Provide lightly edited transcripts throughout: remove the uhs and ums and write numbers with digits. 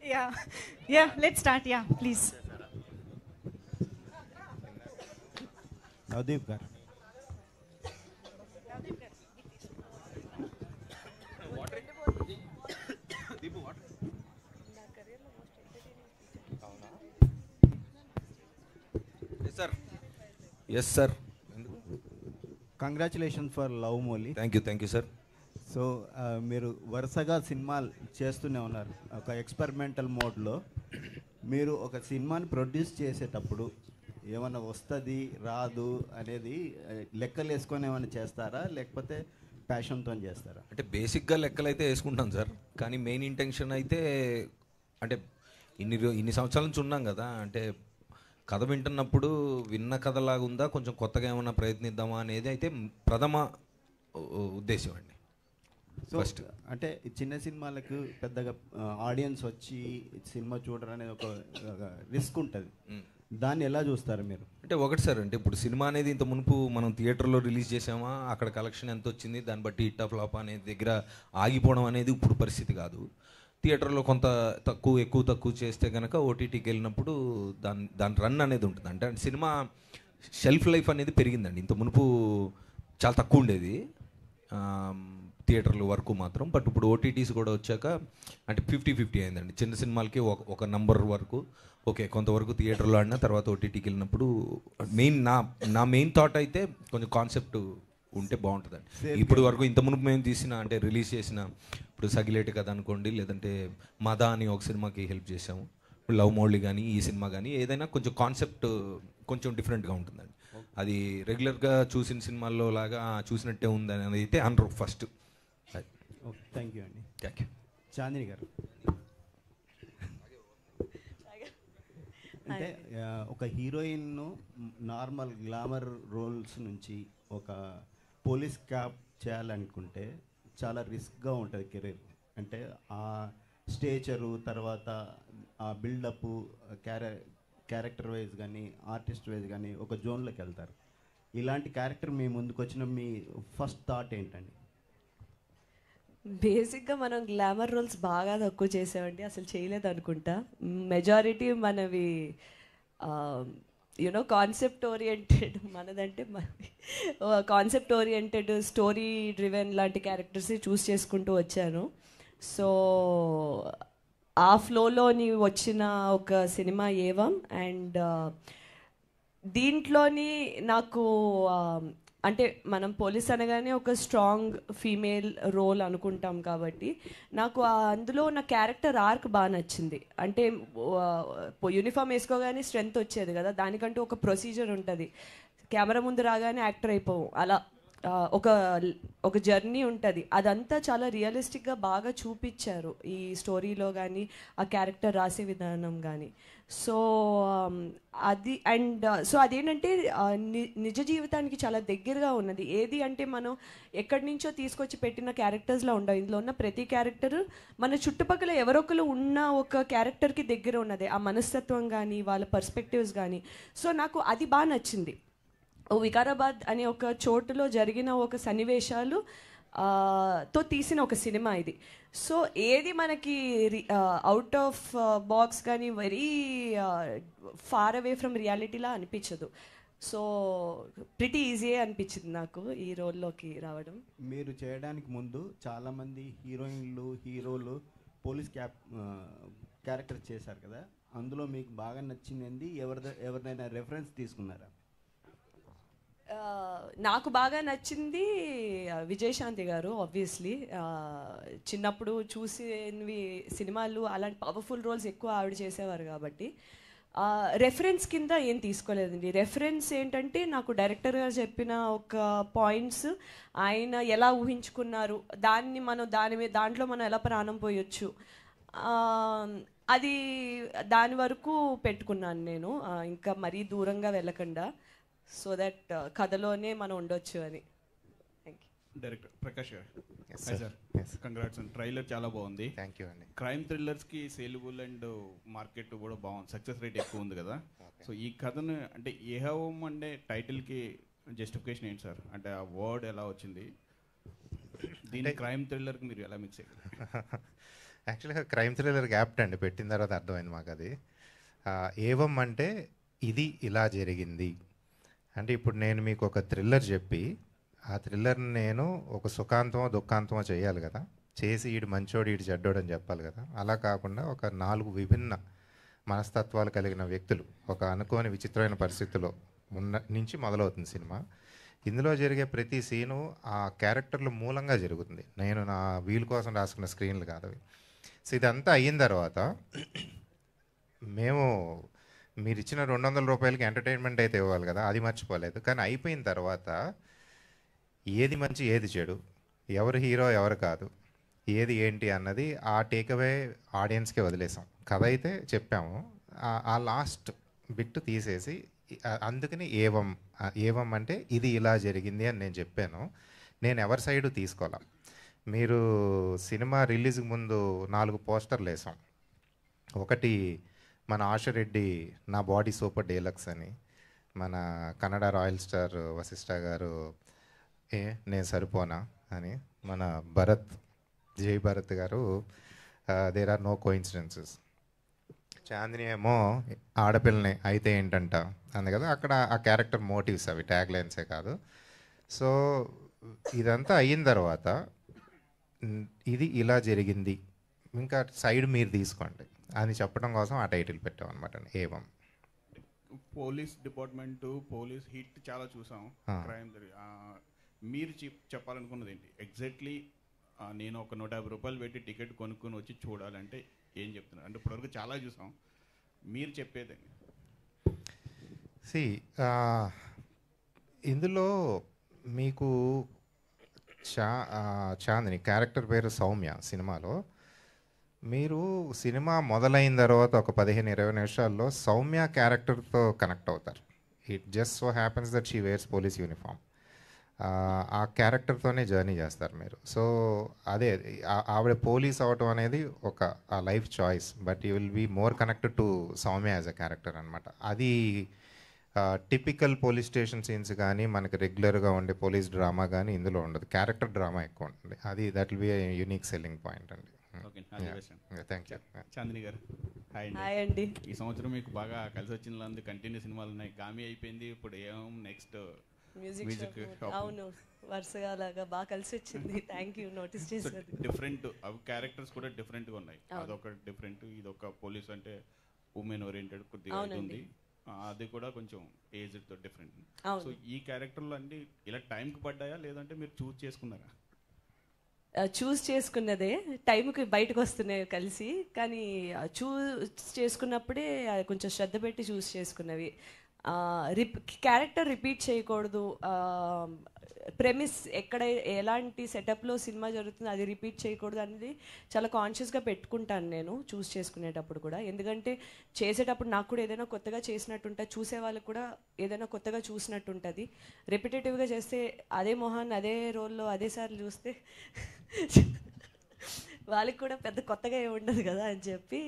Yeah, yeah, let's start. Yeah, please. Navdeep garu. Sir yes sir congratulation for love Mouli. Thank you sir. So మీరు వరుసగా సినిమాలు చేస్తూనే ఉన్నారు. ఒక ఎక్స్పెరిమెంటల్ మోడ్లో మీరు ఒక సినిమాని ప్రొడ్యూస్ చేసేటప్పుడు ఏమైనా వస్తుంది రాదు అనేది లెక్కలు వేసుకొని ఏమైనా చేస్తారా, లేకపోతే ప్యాషన్తో చేస్తారా? అంటే బేసిక్గా లెక్కలు అయితే వేసుకుంటాం సార్, కానీ మెయిన్ ఇంటెన్షన్ అయితే అంటే ఇన్ని సంవత్సరాల నుంచి ఉన్నాం కదా, అంటే కథ వింటున్నప్పుడు విన్న కథలాగా ఉందా, కొంచెం కొత్తగా ఏమైనా ప్రయత్నిద్దామా అనేది అయితే ప్రథమ ఉద్దేశం అండి. సో అంటే చిన్న సినిమాలకు పెద్దగా ఆడియన్స్ వచ్చి సినిమా చూడరు అనేది ఒక రిస్క్ ఉంటుంది. దాన్ని ఎలా చూస్తారు మీరు? అంటే ఒకటి సార్, అంటే ఇప్పుడు సినిమా అనేది ఇంత మునుపు మనం థియేటర్లో రిలీజ్ చేసామా, అక్కడ కలెక్షన్ ఎంత వచ్చింది, దాన్ని బట్టి హిట్ ఆఫ్ ఫ్లాప్ అనేది దగ్గర ఆగిపోవడం అనేది ఇప్పుడు పరిస్థితి కాదు. థియేటర్లో కొంత ఎక్కువ చేస్తే కనుక ఓటీటీకి వెళ్ళినప్పుడు దాని రన్ అనేది ఉంటుంది. అంటే సినిమా షెల్ఫ్ లైఫ్ అనేది పెరిగిందండి. ఇంత మునుపు చాలా తక్కువ ఉండేది థియేటర్ల వరకు మాత్రం, బట్ ఇప్పుడు ఓటీటీస్ కూడా వచ్చాక అంటే 50-50 అయిందండి. చిన్న సినిమాలకి ఒక నంబర్ వరకు ఓకే, కొంతవరకు థియేటర్లో ఆడినా తర్వాత ఓటీటీకి వెళ్ళినప్పుడు నా మెయిన్ థాట్ అయితే కొంచెం కాన్సెప్ట్ ఉంటే బాగుంటుందండి. ఇప్పుడు వరకు ఇంత మునుపు మేము తీసిన అంటే రిలీజ్ చేసిన ఇప్పుడు సగిలేటి కథ అనుకోండి, లేదంటే మద అని ఒక సినిమాకి హెల్ప్ చేసాము, లవ్ మోల్డీ కానీ ఈ సినిమా కానీ ఏదైనా కొంచెం కాన్సెప్ట్ కొంచెం డిఫరెంట్గా ఉంటుందండి. అది రెగ్యులర్గా చూసిన సినిమాల్లో లాగా చూసినట్టే ఉందని అయితే అనరు ఫస్ట్. థ్యాంక్ యూ అండి. Thank you. చాందిని గారు, అంటే ఒక హీరోయిన్ నార్మల్ గ్లామర్ రోల్స్ నుంచి ఒక పోలీస్ క్యాప్ చేయాలనుకుంటే చాలా రిస్క్గా ఉంటుంది కెరీర్. అంటే ఆ స్టేచరు తర్వాత ఆ బిల్డప్ క్యారెక్టర్ వైజ్ కానీ ఆర్టిస్ట్ వైజ్ కానీ ఒక జోన్లోకి వెళ్తారు. ఇలాంటి క్యారెక్టర్ మీ ముందుకు వచ్చిన మీ ఫస్ట్ థాట్ ఏంటండి? బేసిక్గా మనం గ్లామర్ రోల్స్ బాగా తక్కువ చేసామండి, అసలు చేయలేదు అనుకుంటా. మెజారిటీ మనవి యూనో కాన్సెప్ట్ ఓరియంటెడ్, మనదంటే కాన్సెప్ట్ ఓరియంటెడ్ స్టోరీ డ్రివెన్ లాంటి క్యారెక్టర్స్ చూస్ చేసుకుంటూ వచ్చాను. సో ఆ ఫ్లోలోని వచ్చిన ఒక సినిమా ఏవం. అండ్ దీంట్లోని నాకు అంటే మనం పోలీస్ అనగానే ఒక స్ట్రాంగ్ ఫీమేల్ రోల్ అనుకుంటాం కాబట్టి నాకు అందులో నా క్యారెక్టర్ ఆర్క్ బాగా నచ్చింది. అంటే యూనిఫామ్ వేసుకోగానే స్ట్రెంగ్త్ వచ్చేది కదా, దానికంటూ ఒక ప్రొసీజర్ ఉంటుంది. కెమెరా ముందు రాగానే యాక్టర్ అయిపోవు, అలా ఒక జర్నీ ఉంటుంది. అదంతా చాలా రియలిస్టిక్గా బాగా చూపించారు ఈ స్టోరీలో కానీ ఆ క్యారెక్టర్ రాసే విధానం కానీ. సో అది అండ్ సో అదేంటంటే నిజ జీవితానికి చాలా దగ్గరగా ఉన్నది. ఏది అంటే మనం ఎక్కడి నుంచో తీసుకొచ్చి పెట్టిన క్యారెక్టర్స్లో ఉండవు. ఇందులో ఉన్న ప్రతి క్యారెక్టర్ మన చుట్టుపక్కల ఎవరొకరు ఉన్న ఒక క్యారెక్టర్కి దగ్గర ఉన్నది, ఆ మనస్తత్వం కానీ వాళ్ళ పర్స్పెక్టివ్స్ కానీ. సో నాకు అది బాగా నచ్చింది. వికారాబాద్ అనే ఒక చోటులో జరిగిన ఒక సన్నివేశాలు తో తీసిన ఒక సినిమా ఇది. సో ఏది మనకి అవుట్ ఆఫ్ బాక్స్ కానీ వెరీ ఫార్ అవే ఫ్రమ్ రియాలిటీలా అనిపించదు. సో ప్రిటీ ఈజీ అనిపించింది నాకు ఈ రోల్లోకి రావడం. మీరు చేయడానికి ముందు చాలామంది హీరోలు పోలీస్ క్యారెక్టర్ చేశారు కదా, అందులో మీకు బాగా నచ్చింది ఎవరిదైనా రెఫరెన్స్ తీసుకున్నారా? నాకు బాగా నచ్చింది విజయశాంతి గారు. ఆబ్వియస్లీ చిన్నప్పుడు చూసినవి సినిమాలు అలాంటి పవర్ఫుల్ రోల్స్ ఎక్కువ ఆవిడ చేసేవారు కాబట్టి రెఫరెన్స్ కింద ఏం తీసుకోలేదండి. రెఫరెన్స్ ఏంటంటే నాకు డైరెక్టర్ గారు చెప్పిన ఒక పాయింట్స్, ఆయన ఎలా ఊహించుకున్నారు, దాన్ని మనం దాంట్లో మనం ఎలా ప్రాణం పోయొచ్చు, అది దాని వరకు పెట్టుకున్నాను నేను, ఇంకా మరీ దూరంగా వెళ్ళకుండా, సో దట్ కథలోనే మనం ఉండొచ్చు అని. Thank you. డైరెక్టర్ ప్రకాష్ గారు, సార్ కంగ్రాట్స్ అండి. ట్రైలర్ చాలా బాగుంది. థ్యాంక్ యూ అండి. క్రైమ్ థ్రిల్లర్స్కి సేలబుల్ అండ్ మార్కెట్ కూడా బాగుంది, సక్సెస్ రేట్ ఎక్కువ ఉంది కదా. సో ఈ కథను అంటే ఏహవం అంటే టైటిల్కి జస్టిఫికేషన్ ఏంటి సార్? అంటే ఆ వర్డ్ ఎలా వచ్చింది? దీని క్రైమ్ థ్రిల్లర్కి మీరు ఎలా మిక్స్ అయ్యారు? యాక్చువల్గా క్రైమ్ థ్రిల్లర్ యాప్ట్ అండి, పెట్టిన తర్వాత అర్థమైంది మాకు అది. ఏవం అంటే ఇది ఇలా జరిగింది అంటే, ఇప్పుడు నేను మీకు ఒక థ్రిల్లర్ చెప్పి ఆ థ్రిల్లర్ని నేను ఒక సుఖాంతమో దుఃఖాంతమో చేయాలి కదా, చేసి ఈడు మంచోడు ఈడు చెడ్డోడు అని చెప్పాలి కదా. అలా కాకుండా ఒక 4 విభిన్న మనస్తత్వాలు కలిగిన వ్యక్తులు ఒక అనుకోని విచిత్రమైన పరిస్థితుల్లో నుంచి మొదలవుతుంది సినిమా. ఇందులో జరిగే ప్రతి సీను ఆ క్యారెక్టర్ల మూలంగా జరుగుతుంది. నేను నా వీలు కోసం రాసుకున్న స్క్రీన్లు కాదు అవి. సో ఇదంతా అయిన తర్వాత మేము మీరు ఇచ్చిన 200 రూపాయలకి ఎంటర్టైన్మెంట్ అయితే ఇవ్వాలి కదా, అది మర్చిపోలేదు. కానీ అయిపోయిన తర్వాత ఏది మంచి ఏది చెడు, ఎవరు హీరో ఎవరు కాదు, ఏది ఏంటి అన్నది ఆ టేక్అవే ఆడియన్స్కే వదిలేసాం. కథ అయితే చెప్పాము, ఆ లాస్ట్ బిట్ తీసేసి అందుకని ఏవం అంటే ఇది ఇలా జరిగింది అని నేను చెప్పాను. నేను ఎవరి సైడు తీసుకోవాలా. మీరు సినిమా రిలీజ్కి ముందు 4 పోస్టర్లు వేసాం. ఒకటి మన ఆశరెడ్డి నా బాడీ సూపర్ డీలక్స్ అని, మన కన్నడ రాయల్ స్టార్ వశిష్ఠ గారు నేను సరిపోనా అని, మన Bharat Jai Bharat garu there are no coincidences, Chandini ఏమో ఆడపిల్లని అయితే ఏంటంట అంది కదా. అక్కడ ఆ క్యారెక్టర్ మోటివ్స్ అవి ట్యాగ్ లైన్సే కాదు. సో ఇదంతా అయిన తర్వాత ఇది ఇలా జరిగింది, ఇంకా సైడ్ మీరు తీసుకోండి అని చెప్పడం కోసం ఆ టైటిల్ పెట్టాం అనమాట, ఏవం. పోలీస్ డిపార్ట్మెంట్, పోలీస్ హిట్ చాలా చూసాం, క్రైమ్ మీరు చెప్పాలనుకున్నది ఏంటి ఎగ్జాక్ట్లీ? నేను ఒక 150 రూపాయలు పెట్టి టికెట్ కొనుక్కొని వచ్చి చూడాలంటే ఏం చెప్తున్నారు? అంటే ఇప్పటివరకు చాలా చూసాం, మీరు చెప్పేది ఇందులో మీకు చాందిని క్యారెక్టర్ పేరు సౌమ్య. సినిమాలో మీరు సినిమా మొదలైన తర్వాత ఒక 15-20 నిమిషాల్లో సౌమ్య క్యారెక్టర్తో కనెక్ట్ అవుతారు. It just so happens that she wears police uniform. ఆ క్యారెక్టర్తోనే జర్నీ చేస్తారు మీరు. సో అదే ఆవిడ పోలీస్ అవటం అనేది ఒక life choice, but you will be more connected to Soumya as a character అనమాట. అది టిపికల్ పోలీస్ స్టేషన్ సీన్స్ కానీ మనకి రెగ్యులర్గా ఉండే పోలీస్ డ్రామా కానీ ఇందులో ఉండదు, క్యారెక్టర్ డ్రామా ఎక్కువ ఉంటుంది. అది that will be unique selling point అండి. Thank you. చాందిని గారు హాయ్ అండి. ఈ సంవత్సరం మీకు బాగా కలిసి వచ్చిన కంటిన్యూ సినిమాలు ఉన్నాయి. గామి అయిపోయింది, ఇప్పుడు ఏం నెక్స్ట్ మ్యూజిక్. అవును, వరుసగా అలాగా బాగా కలిసి వచ్చింది. థ్యాంక్ యూ నోటీస్ చేశారు. డిఫరెంట్ అవి క్యారెక్టర్స్ కూడా డిఫరెంట్గా ఉన్నాయి. అదొక డిఫరెంట్, ఇదొక పోలీస్ అంటే ఉమెన్ ఓరియంటెడ్ కొద్దిగా ఉంది, అది కూడా కొంచెం ఏజ్తో డిఫరెంట్. సో ఈ క్యారెక్టర్లు అన్ని ఇలా టైంకి పడ్డాయా లేదంటే మీరు చూస్ చేసుకున్నారా? చూస్ చేసుకున్నదే, టైంకి బయటకు వస్తున్నాయి కలిసి, కానీ చూస్ చేసుకున్నప్పుడే కొంచెం శ్రద్ధ పెట్టి చూస్ చేసుకున్నవి. క్యారెక్టర్ రిపీట్ చేయకూడదు, ప్రెమిస్ ఎక్కడ ఎలాంటి సెటప్లో సినిమా జరుగుతుందో అది రిపీట్ చేయకూడదు అనేది చాలా కాన్షియస్గా పెట్టుకుంటాను నేను చూస్ చేసుకునేటప్పుడు కూడా. ఎందుకంటే చేసేటప్పుడు నాకు కూడా ఏదైనా కొత్తగా చేసినట్టు ఉంటుంది, చూసే వాళ్ళకి కూడా ఏదైనా కొత్తగా చూసినట్టు ఉంటుంది. రెపిటేటివ్గా చేస్తే అదే మొహాన్ని అదే రోల్లో అదేసార్లు చూస్తే వాళ్ళకి కూడా పెద్ద కొత్తగా ఏమి ఉండదు కదా అని చెప్పి,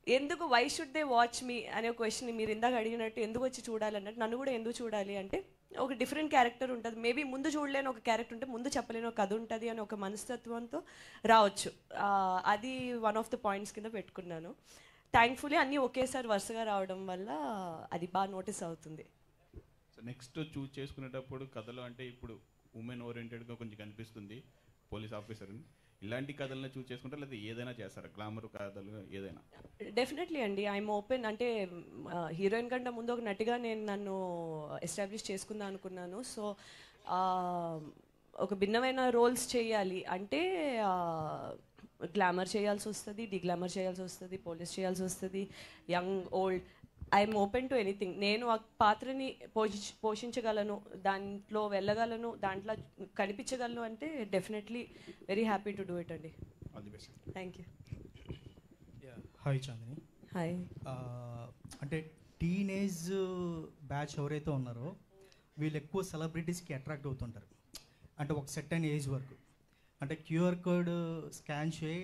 ఎందుకు వై షుడ్ దే వాచ్ మీ అనే క్వశ్చన్ మీరు ఇందాక అడిగినట్టు, ఎందుకు వచ్చి చూడాలి అన్నట్టు, నన్ను కూడా ఎందుకు చూడాలి అంటే ఒక డిఫరెంట్ క్యారెక్టర్ ఉంటుంది. మేబీ ముందు చూడలేని ఒక క్యారెక్టర్ ఉంటే ముందు చెప్పలేని ఒక కథ ఉంటుంది అని ఒక మనస్తత్వంతో రావచ్చు. అది వన్ ఆఫ్ ద పాయింట్స్ కింద పెట్టుకున్నాను. థ్యాంక్ఫుల్లీ అన్నీ ఒకేసారి వరుసగా రావడం వల్ల అది బాగా నోటీస్ అవుతుంది. సో నెక్స్ట్ చూస్ చేసుకునేటప్పుడు కథలో అంటే ఇప్పుడు ఉమెన్ ఓరియంటెడ్గా కొంచెం కనిపిస్తుంది పోలీస్ ఆఫీసర్, ఇలాంటి కథలను చూస్ చేసుకుంటారా లేదా ఏదైనా చేస్తారా, గ్లామర్ కథలు ఏదైనా? డెఫినెట్లీ అండి, ఐఎమ్ ఓపెన్. అంటే హీరోయిన్ కంటే ముందు ఒక నటిగా నేను నన్ను ఎస్టాబ్లిష్ చేసుకుందాం అనుకున్నాను. సో ఒక భిన్నమైన రోల్స్ చేయాలి అంటే గ్లామర్ చేయాల్సి వస్తుంది, డిగ్లామర్ చేయాల్సి వస్తుంది, పోలీస్ చేయాల్సి వస్తుంది, young old. I'm open to anything. నేను ఆ పాత్రని పోషించగలను, దాంట్లో వెళ్ళగలను, దాంట్లో కనిపించగలను అంటే definitely very happy to do it అండి. Thank you. Hi Chandini. Hi. అంటే టీనేజ్ బ్యాచ్ ఎవరైతే ఉన్నారో వీళ్ళు ఎక్కువ సెలబ్రిటీస్కి అట్రాక్ట్ అవుతుంటారు, అంటే ఒక సెట్ అయిన ఏజ్ వరకు. అంటే క్యూఆర్ కోడ్ స్కాన్ చేయి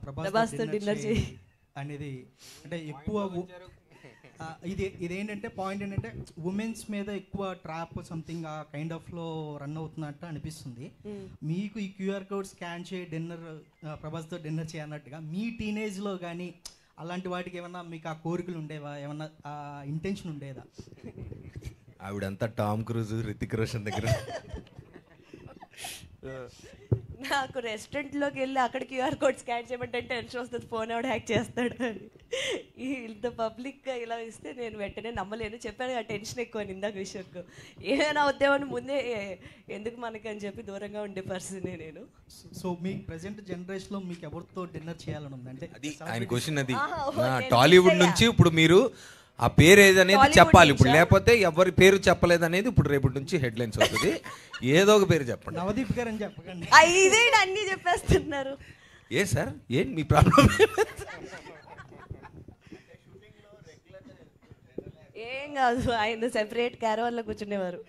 ప్రభాస్ డిన్నర్ చేయి అనేది అంటే ఎక్కువ ఇదేంటంటే పాయింట్ ఏంటంటే ఉమెన్స్ మీద ఎక్కువ ట్రాప్ సంథింగ్ ఆ కైండ్ ఆఫ్లో రన్ అవుతున్నట్టు అనిపిస్తుంది. మీకు ఈ క్యూఆర్ కోడ్ స్కాన్ చేయి డిన్నర్ ప్రభాస్తో డిన్నర్ చేయన్నట్టుగా మీ టీనేజ్లో కానీ అలాంటి వాటికి ఏమన్నా మీకు ఆ కోరికలు ఉండేవా, ఏమన్నా ఆ ఇంటెన్షన్ ఉండేదా? ఆవిడంతా టామ్ క్రూజ్, రితిక్ రోషన్ దగ్గర. నాకు రెస్టారెంట్లోకి వెళ్ళి అక్కడ క్యూఆర్ కోడ్ స్కాన్ చేయమంటే టెన్షన్ వస్తుంది, ఫోన్ ఎవడు హ్యాక్ చేస్తాడు అని. ఇంత పబ్లిక్గా ఇలా ఇస్తే నేను వెంటనే నమ్మలేను. చెప్పాను ఆ టెన్షన్ ఎక్కువ ఇందాక విషయంకు. ఏమైనా అవుతామని ముందే ఎందుకు మనకి అని చెప్పి దూరంగా ఉండే పర్సనే నేను. సో మీ ప్రజెంట్ జనరేషన్లో మీకు ఎవరితో డిన్నర్ చేయాలని ఉంది? అంటే అది ఆయన క్వశ్చన్. అది టాలీవుడ్ నుంచి ఇప్పుడు మీరు ఆ పేరు ఏదనేది చెప్పాలి ఇప్పుడు, లేకపోతే ఎవరి పేరు చెప్పలేదు అనేది ఇప్పుడు రేపటి నుంచి హెడ్ లైన్స్ అవుతుంది. ఏదో ఒక పేరు చెప్పండి. నవదీప్ గారు అని చెప్పకండి. ఇదే అన్నీ చెప్పేస్తున్నారు. ఏ సార్ ఏం మీ ప్రాబ్లం? ఏం కాదు, ఆయన సెపరేట్ క్యారవాన్లో కూర్చునేవారు.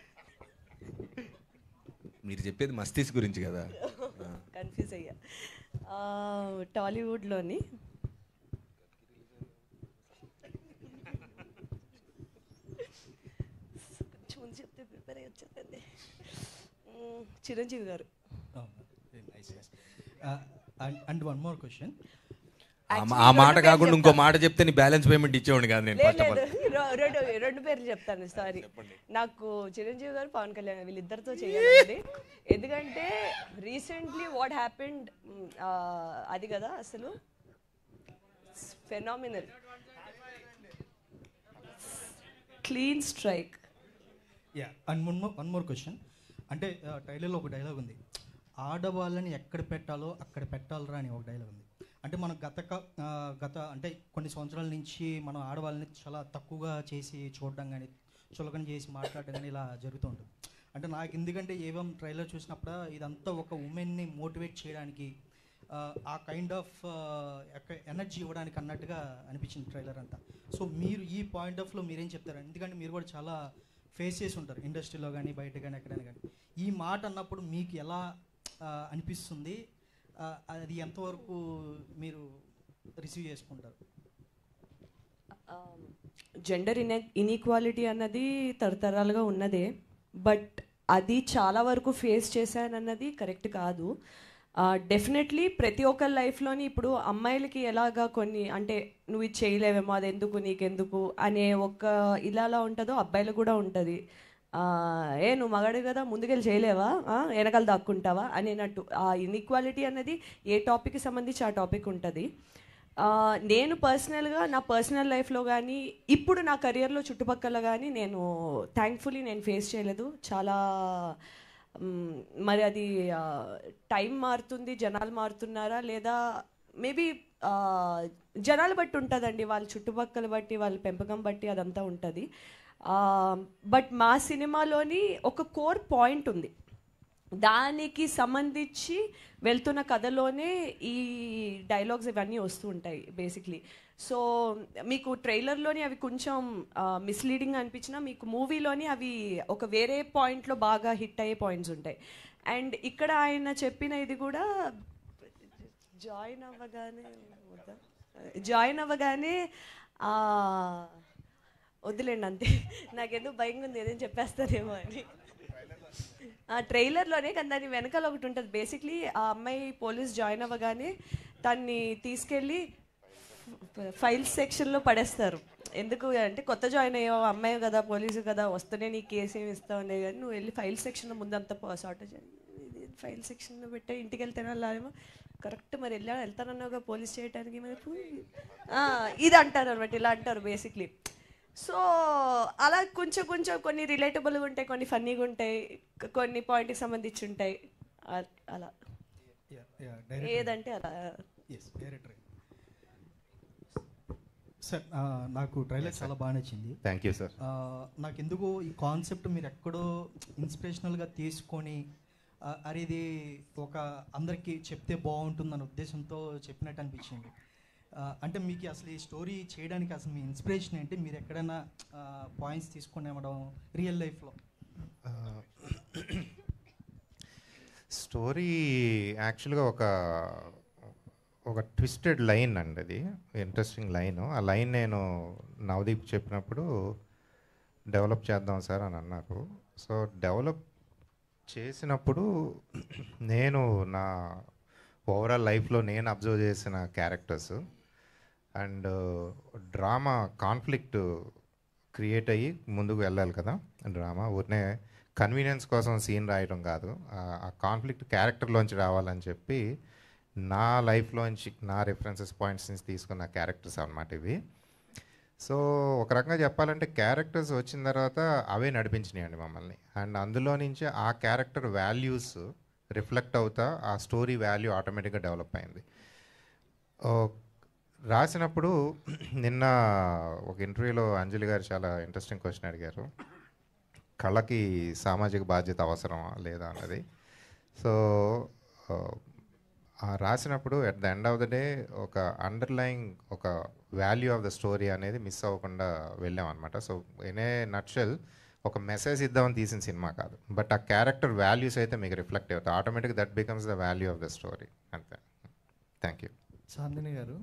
మీరు చెప్పేది మస్తీస్ గురించి కదా. కన్ఫ్యూజ్ అయ్యా. టాలీవుడ్లోని చెప్తే ప్రిపేర్ అయ్యి వచ్చేది చిరంజీవి గారు. And one more question. ఆ మాట కాకుండా ఇంకో మాట చెప్తే నీ బ్యాలెన్స్ పేమెంట్ ఇచ్చేవాడు కాదు నేను. రెండు పేర్లు చెప్తాను, సారీ. నాకు చిరంజీవి గారు, పవన్ కళ్యాణ్ వీళ్ళిద్దరితో చేయాలి. ఎందుకంటే రీసెంట్లీ వాట్ హ్యాపెండ్ అది కదా అసలు phenomenal, clean strike. And one more question. అంటే ట్రైలర్లో ఒక డైలాగ్ ఉంది, ఆడవాళ్ళని ఎక్కడ పెట్టాలో అక్కడ పెట్టాలరా అని ఒక డైలాగ్ ఉంది. అంటే మనం గత అంటే కొన్ని సంవత్సరాల నుంచి మనం ఆడవాళ్ళని చాలా తక్కువగా చేసి చూడడం కానీ, చులకన చేసి మాట్లాడడం కానీ ఇలా జరుగుతూ ఉంటుంది. అంటే నాకు ఎందుకంటే ఏవం ట్రైలర్ చూసినప్పుడు ఇదంతా ఒక ఉమెన్ని మోటివేట్ చేయడానికి, ఆ కైండ్ ఆఫ్ ఎనర్జీ ఇవ్వడానికి అన్నట్టుగా అనిపించింది ట్రైలర్ అంతా. సో మీరు ఈ పాయింట్ ఆఫ్లో మీరేం చెప్తారు? ఎందుకంటే మీరు కూడా చాలా ఫేస్ చేసి ఉంటారు ఇండస్ట్రీలో కానీ బయట కానీ ఎక్కడైనా కానీ. ఈ మాట అన్నప్పుడు మీకు ఎలా అనిపిస్తుంది? అది ఎంతవరకు మీరు రిసీవ్ చేసుకుంటారు? జెండర్ ఇన్ఈక్వాలిటీ అన్నది తరతరాలుగా ఉన్నదే, బట్ అది చాలా వరకు ఫేస్ చేశానన్నది కరెక్ట్ కాదు. డెఫినెట్లీ ప్రతి ఒక్కరి లైఫ్లోని ఇప్పుడు అమ్మాయిలకి ఎలాగా కొన్ని అంటే నువ్వు ఇది చేయలేవేమో, అది ఎందుకు నీకెందుకు అనే ఒక ఇలా ఉంటుందో అబ్బాయిలకు కూడా ఉంటుంది. నువ్వు మగాడు కదా ముందుకెళ్ళి చేయలేవా, వెనకాల దాక్కుంటావా అనేటట్టు. ఆ ఇన్ఈక్వాలిటీ అన్నది ఏ టాపిక్కి సంబంధించి ఆ టాపిక్ ఉంటుంది. నేను పర్సనల్గా నా పర్సనల్ లైఫ్లో కానీ ఇప్పుడు నా కెరియర్లో చుట్టుపక్కల కానీ నేను థ్యాంక్ఫుల్లీ నేను ఫేస్ చేయలేదు. చాలా మరి అది టైం మారుతుంది, జనాలు మారుతున్నారా లేదా మేబీ జనాలు బట్టి ఉంటుందండి, వాళ్ళ చుట్టుపక్కల బట్టి, వాళ్ళ పెంపకం బట్టి అదంతా ఉంటుంది. బట్ మా సినిమాలోని ఒక కోర్ పాయింట్ ఉంది, దానికి సంబంధించి వెళ్తున్న కథలోనే ఈ డైలాగ్స్ ఇవన్నీ వస్తూ ఉంటాయి బేసిక్లీ. సో మీకు ట్రైలర్లోని అవి కొంచెం మిస్లీడింగ్ అనిపించినా మీకు మూవీలోని అవి ఒక వేరే పాయింట్లో బాగా హిట్ అయ్యే పాయింట్స్ ఉంటాయి. అండ్ ఇక్కడ ఆయన చెప్పిన ఇది కూడా జాయిన్ అవ్వగానే వద్దులేండి అంతే, నాకెందుకు భయంగా ఉంది ఏదేం చెప్పేస్తారేమో అని. ఆ ట్రైలర్లోనే కానీ దాని వెనకాల ఒకటి ఉంటుంది. బేసిక్లీ ఆ అమ్మాయి పోలీస్ జాయిన్ అవ్వగానే దాన్ని తీసుకెళ్ళి ఫైల్స్ సెక్షన్లో పడేస్తారు. ఎందుకు అంటే కొత్త జాయిన్ అయ్యో అమ్మాయి కదా, పోలీసు కదా, వస్తూనే నీ కేసు ఏమి ఇస్తావునే కానీ నువ్వు వెళ్ళి ఫైల్ సెక్షన్లో ముందంతా షార్టేజ్ ఫైల్ సెక్షన్లో పెట్టే ఇంటికి వెళ్తేనే వెళ్ళాలేమో కరెక్ట్. మరి వెళ్తానన్నావుగా పోలీస్ చేయడానికి, మరి ఇది అంటారు అనమాట, ఇలా అంటారు బేసిక్లీ. సో అలా కొంచెం కొన్ని రిలేటబుల్గా ఉంటాయి, కొన్ని ఫన్నీగా ఉంటాయి, కొన్ని పాయింట్కి సంబంధించి ఉంటాయి. అలా ఏదంటే అలా. సార్ నాకు ట్రైలర్ చాలా బాగా నచ్చింది. Thank you sir. నాకు ఎందుకో ఈ కాన్సెప్ట్ మీరు ఎక్కడో ఇన్స్పిరేషనల్గా తీసుకొని అరే ఇది ఒక అందరికీ చెప్తే బాగుంటుందన్న ఉద్దేశంతో చెప్పినట్టు అనిపించింది. అంటే మీకు అసలు ఈ స్టోరీ చేయడానికి అసలు మీ ఇన్స్పిరేషన్ ఏంటి? మీరు ఎక్కడైనా పాయింట్స్ తీసుకొని ఇవ్వడం రియల్ లైఫ్లో? స్టోరీ యాక్చువల్గా ఒక ట్విస్టెడ్ లైన్ అండి, అది ఇంట్రెస్టింగ్ లైన్. ఆ లైన్ నేను నవదీప్ చెప్పినప్పుడు డెవలప్ చేద్దాం సార్ అని అన్నారు. సో డెవలప్ చేసినప్పుడు నేను నా ఓవరాల్ లైఫ్లో నేను అబ్జర్వ్ చేసిన characters and drama conflict create అయ్యి ముందుకు వెళ్ళాలి కదా. డ్రామా ఊరినే కన్వీనియన్స్ కోసం సీన్ రాయడం కాదు, ఆ కాన్ఫ్లిక్ట్ క్యారెక్టర్లోంచి రావాలని చెప్పి నా లైఫ్లోంచి నా రిఫరెన్సెస్ పాయింట్స్ నుంచి తీసుకున్న క్యారెక్టర్స్ అన్నమాట ఇవి. సో ఒక రకంగా చెప్పాలంటే క్యారెక్టర్స్ వచ్చిన తర్వాత అవే నడిపించినాయండి మమ్మల్ని. అండ్ అందులో నుంచి ఆ క్యారెక్టర్ వాల్యూస్ రిఫ్లెక్ట్ అవుతా ఆ స్టోరీ వాల్యూ ఆటోమేటిక్గా డెవలప్ అయింది. రాసినప్పుడు నిన్న ఒక ఇంటర్వ్యూలో అంజలి గారు చాలా ఇంట్రెస్టింగ్ క్వశ్చన్ అడిగారు, కళకి సామాజిక బాధ్యత అవసరమా లేదా అన్నది. సో రాసినప్పుడు at the end of the day ఒక అండర్లయింగ్ ఒక వాల్యూ ఆఫ్ ద స్టోరీ అనేది మిస్ అవ్వకుండా వెళ్ళామన్నమాట. సో ఇన్ ఏ నట్షెల్ ఒక మెసేజ్ ఇద్దామని తీసిన సినిమా కాదు, బట్ ఆ క్యారెక్టర్ వాల్యూస్ అయితే మీకు రిఫ్లెక్ట్ అవుతాయి ఆటోమేటిక్గా, that becomes the value of the story. అంతే. Thank you. చాందిని గారు,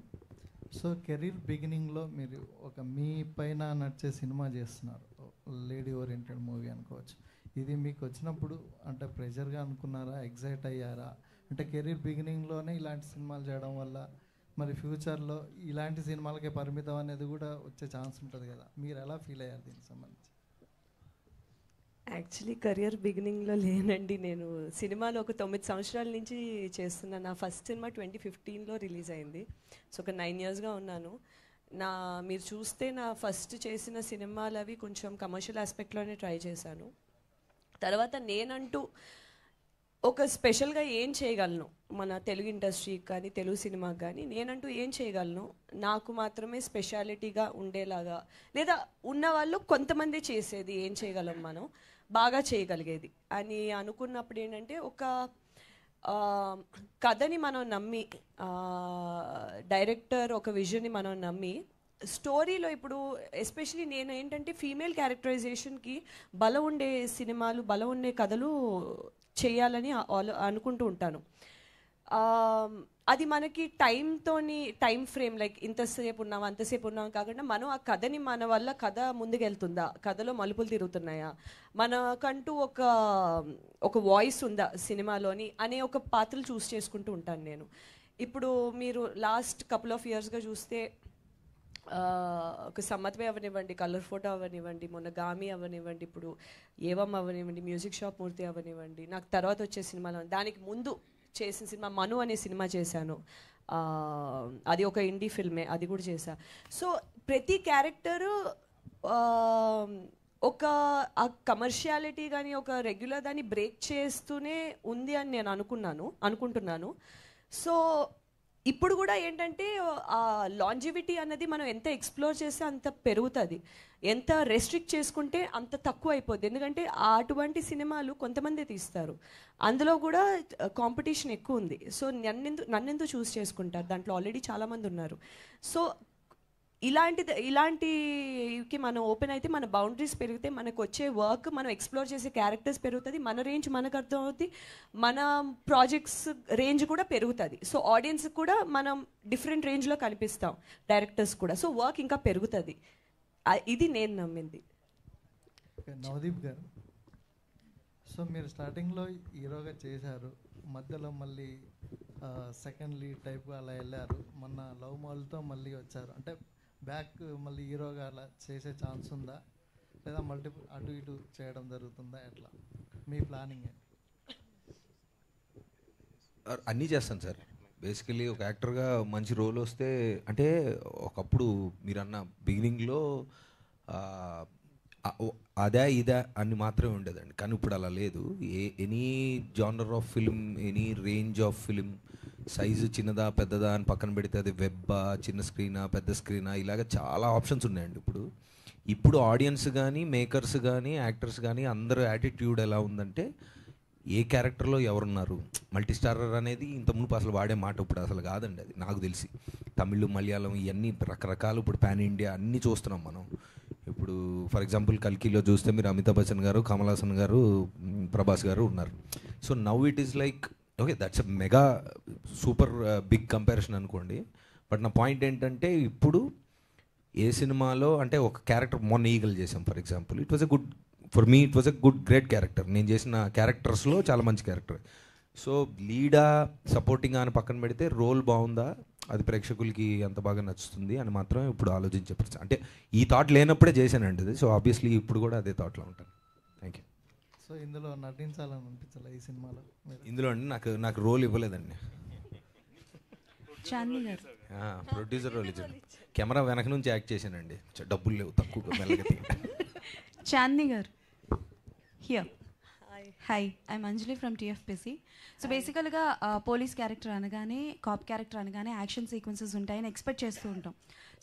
సో కెరీర్ బిగినింగ్లో మీరు ఒక మీ పైన నడిచే సినిమా చేస్తున్నారు, లేడీ ఓరియంటెడ్ మూవీ అనుకోవచ్చు. ఇది మీకు వచ్చినప్పుడు అంటే ప్రెషర్గా అనుకున్నారా, ఎగ్జైట్ అయ్యారా? అంటే కెరీర్ బిగినింగ్లోనే ఇలాంటి సినిమాలు చేయడం వల్ల మరి ఫ్యూచర్లో ఇలాంటి సినిమాలకే పరిమితం అనేది కూడా వచ్చే ఛాన్స్ ఉంటుంది కదా, మీరు ఎలా ఫీల్ అయ్యారు దీనికి సంబంధించి? యాక్చువల్లీ కెరియర్ బిగినింగ్లో లేనండి. నేను సినిమాలో ఒక 9 సంవత్సరాల నుంచి చేస్తున్నాను. నా ఫస్ట్ సినిమా 2015లో రిలీజ్ అయింది. సో ఒక 9 yearsగా ఉన్నాను. మీరు చూస్తే నా ఫస్ట్ చేసిన సినిమాలు అవి కొంచెం కమర్షియల్ ఆస్పెక్ట్లోనే ట్రై చేశాను. తర్వాత నేనంటూ ఒక స్పెషల్గా ఏం చేయగలను మన తెలుగు ఇండస్ట్రీకి కానీ తెలుగు సినిమాకి కానీ, నేనంటూ ఏం చేయగలను, నాకు మాత్రమే స్పెషాలిటీగా ఉండేలాగా, లేదా ఉన్నవాళ్ళు కొంతమంది చేసేది ఏం చేయగలం మనం బాగా చేయగలిగేది అని అనుకున్నప్పుడు ఏంటంటే, ఒక కథని మనం నమ్మి, డైరెక్టర్ ఒక విజన్ని మనం నమ్మి, స్టోరీలో ఇప్పుడు ఎస్పెషలీ నేను ఏంటంటే ఫీమేల్ క్యారెక్టరైజేషన్కి బలం ఉండే సినిమాలు, బలం ఉండే కథలు చేయాలని అనుకుంటూ ఉంటాను. అది మనకి టైం ఫ్రేమ్ లైక్ ఇంతసేపు ఉన్నాం అంతసేపు ఉన్నాం కాకుండా, మనం ఆ కథని మన వల్ల కథ ముందుకెళ్తుందా, కథలో మలుపులు తిరుగుతున్నాయా, మనకంటూ ఒక వాయిస్ ఉందా సినిమాలోని అనే ఒక పాత్రలు చూస్ చేసుకుంటూ ఉంటాను నేను. ఇప్పుడు మీరు లాస్ట్ కపుల్ ఆఫ్ ఇయర్స్గా చూస్తే ఒక సమ్మత్వే అవనివ్వండి, కలర్ ఫోటో అవనివ్వండి, మొన్న గామి అవనివ్వండి, ఇప్పుడు ఏవం అవనివ్వండి, మ్యూజిక్ షాప్ మూర్తి అవనివ్వండి, నాకు తర్వాత వచ్చే సినిమాలో దానికి ముందు చేసిన సినిమా మను అనే సినిమా చేశాను. అది ఒక ఇండీ ఫిల్మే, అది కూడా చేశా. సో ప్రతి క్యారెక్టరు ఒక ఆ కమర్షియాలిటీ కానీ ఒక రెగ్యులర్ దాన్ని బ్రేక్ చేస్తూనే ఉంది అని నేను అనుకుంటున్నాను. సో ఇప్పుడు కూడా ఏంటంటే ఆ లాంజివిటీ అన్నది మనం ఎంత ఎక్స్ప్లోర్ చేస్తే అంత పెరుగుతుంది, ఎంత రెస్ట్రిక్ట్ చేసుకుంటే అంత తక్కువ అయిపోద్ది. ఎందుకంటే అటువంటి సినిమాలు కొంతమంది తీస్తారు, అందులో కూడా కాంపిటీషన్ ఎక్కువ ఉంది. సో నన్నెందుకు చూస్ చేసుకుంటారు, దాంట్లో ఆల్రెడీ చాలామంది ఉన్నారు. సో ఇలాంటికి మనం ఓపెన్ అయితే మన బౌండరీస్ పెరిగితే మనకు వచ్చే వర్క్, మనం ఎక్స్ప్లోర్ చేసే క్యారెక్టర్స్ పెరుగుతుంది, మన రేంజ్ మనకు అర్థం అవుతుంది, మన ప్రాజెక్ట్స్ రేంజ్ కూడా పెరుగుతుంది. సో ఆడియన్స్ కూడా మనం డిఫరెంట్ రేంజ్లో కనిపిస్తాం, డైరెక్టర్స్ కూడా. సో వర్క్ ఇంకా పెరుగుతుంది, ఇది నేను నమ్మింది. నవదీప్ గారు, సో మీరు స్టార్టింగ్లో హీరోగా చేశారు, మధ్యలో మళ్ళీ సెకండ్ లీడ్ టైప్గా అలా వెళ్ళారు, మొన్న లవ్ మాల్తో మళ్ళీ వచ్చారు. అంటే బ్యాక్ మళ్ళీ హీరోగా అలా చేసే ఛాన్స్ ఉందా, లేదా మల్టిపుల్ అటు ఇటు చేయడం జరుగుతుందా, ఎట్లా మీ ప్లానింగ్? అన్నీ చేస్తాను సార్. బేసికలీ ఒక యాక్టర్గా మంచి రోల్ వస్తే, అంటే ఒకప్పుడు మీరన్న బిగినింగ్లో అదే ఇదే అని మాత్రమే ఉండేదండి, కానీ ఇప్పుడు అలా లేదు. Any genre of film, any range of film, size చిన్నదా పెద్దదా అని పక్కన పెడితే అది వెబ్బా, చిన్న స్క్రీనా పెద్ద స్క్రీనా, ఇలాగ చాలా ఆప్షన్స్ ఉన్నాయండి. ఇప్పుడు ఆడియన్స్ కానీ మేకర్స్ కానీ యాక్టర్స్ కానీ అందరూ యాటిట్యూడ్ ఎలా ఉందంటే, ఏ క్యారెక్టర్లో ఎవరున్నారు, మల్టీ స్టారర్ అనేది ఇంతకుముందు అసలు వాడే మాట ఇప్పుడు అసలు కాదండి. అది నాకు తెలిసి తమిళ్ మలయాళం ఇవన్నీ రకరకాలు ఇప్పుడు పాన్ ఇండియా అన్నీ చూస్తున్నాం మనం. ఇప్పుడు ఫర్ ఎగ్జాంపుల్ కల్కిలో చూస్తే మీరు అమితాబ్ బచ్చన్ గారు, కమల్ హాసన్ గారు, ప్రభాస్ గారు ఉన్నారు. So now it is like okay, that's a mega super big comparison అనుకోండి. బట్ నా పాయింట్ ఏంటంటే ఇప్పుడు ఏ సినిమాలో అంటే ఒక క్యారెక్టర్ మొన్న ఈగల్ చేసాం for example, it was a good for me, it was a good great character. నేను చేసిన క్యారెక్టర్స్లో చాలా మంచి క్యారెక్టర్. సో లీడా సపోర్టింగ్ అని పక్కన పెడితే రోల్ బాగుందా, అది ప్రేక్షకులకి ఎంత బాగా నచ్చుతుంది అని మాత్రమే ఇప్పుడు ఆలోచించే పరిస్థితి. అంటే ఈ థాట్ లేనప్పుడే చేశానండి అది. సో ఆబ్వియస్లీ ఇప్పుడు కూడా అదే థాట్లో ఉంటాను. Thank you. సో ఇందులో నటించాలని అనిపించాలి ఈ సినిమాలో? ఇందులో అండి నాకు రోల్ ఇవ్వలేదండి. చాందిని గారు ప్రొడ్యూసర్ రోల్ ఇచ్చాను. కెమెరా వెనక నుంచి యాక్ట్ చేశానండి. డబ్బులు లేవు, తక్కువ మెల్లగతి. చాందిని గారు here. Hi, I'm Anjali from TFPC. So బేసికల్గా పోలీస్ క్యారెక్టర్ అనగానే, కాప్ క్యారెక్టర్ అనగానే యాక్షన్ సీక్వెన్సెస్ ఉంటాయని ఎక్స్పెక్ట్ చేస్తూ ఉంటాం.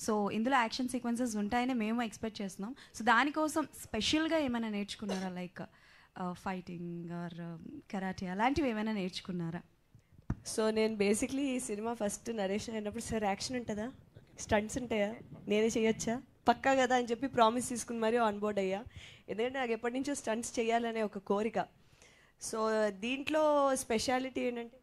సో ఇందులో యాక్షన్ సీక్వెన్సెస్ ఉంటాయని మేము ఎక్స్పెక్ట్ చేస్తున్నాం. సో దానికోసం స్పెషల్గా ఏమైనా నేర్చుకున్నారా, లైక్ ఫైటింగ్ ఆర్ కరాటే అలాంటివి ఏమైనా నేర్చుకున్నారా? సో నేను బేసిక్లీ ఈ సినిమా ఫస్ట్ నరేషన్ అయినప్పుడు, సార్ యాక్షన్ ఉంటుందా, స్టంట్స్ ఉంటాయా, నేనే చేయొచ్చా, పక్కా కదా అని చెప్పి ప్రామిస్ తీసుకుని మరీ ఆన్ బోర్డ్ అయ్యా. ఎందుకంటే నాకు ఎప్పటి నుంచో స్టంట్స్ చేయాలనే ఒక కోరిక. సో దీంట్లో స్పెషాలిటీ ఏంటంటే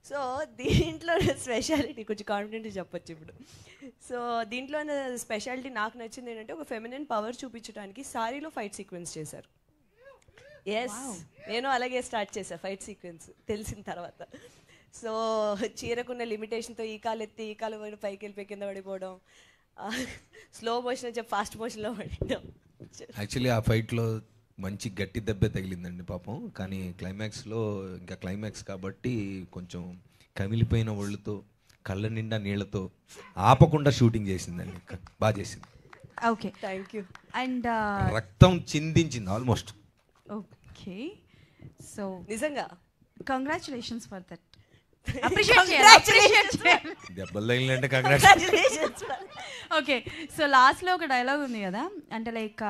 సో దీంట్లో స్పెషాలిటీ కొంచెం కాన్ఫిడెంట్గా చెప్పొచ్చు ఇప్పుడు. సో దీంట్లో స్పెషాలిటీ నాకు నచ్చింది ఏంటంటే ఒక ఫెమినిన్ పవర్ చూపించడానికి సారీలో ఫైట్ సీక్వెన్స్ చేశారు. ఎస్, నేను అలాగే స్టార్ట్ చేశాను ఫైట్ సీక్వెన్స్ తెలిసిన తర్వాత. సో చీరకున్న లిమిటేషన్తో ఈ కాలు ఎత్తి ఈ కాలు పైకి వెళ్ళిపోయి కింద పడిపోవడం, స్లో మోషన్ అని చెప్పి ఫాస్ట్ మోషన్లో పడడం. యాక్చువల్లీ ఆ ఫైట్లో మంచి గట్టి దెబ్బే తగిలిందండి పాపం. కానీ క్లైమాక్స్లో ఇంకా క్లైమాక్స్ కాబట్టి కొంచెం కమిలిపోయిన ఒళ్ళుతో కళ్ళ నిండా నీళ్లతో ఆపకుండా షూటింగ్ చేసిందండి. బాగా చేసింది. Okay, thank you. అండ్ రక్తం చిందించింది ఆల్మోస్ట్. ఓకే, సో నిజంగా కంగ్రాచులేషన్స్ ఫర్ దట్. దెబ్బలు తగిలినంటే కంగ్రాచులేషన్స్. ఓకే, సో లాస్ట్లో ఒక డైలాగ్ ఉంది కదా, అంటే లైక్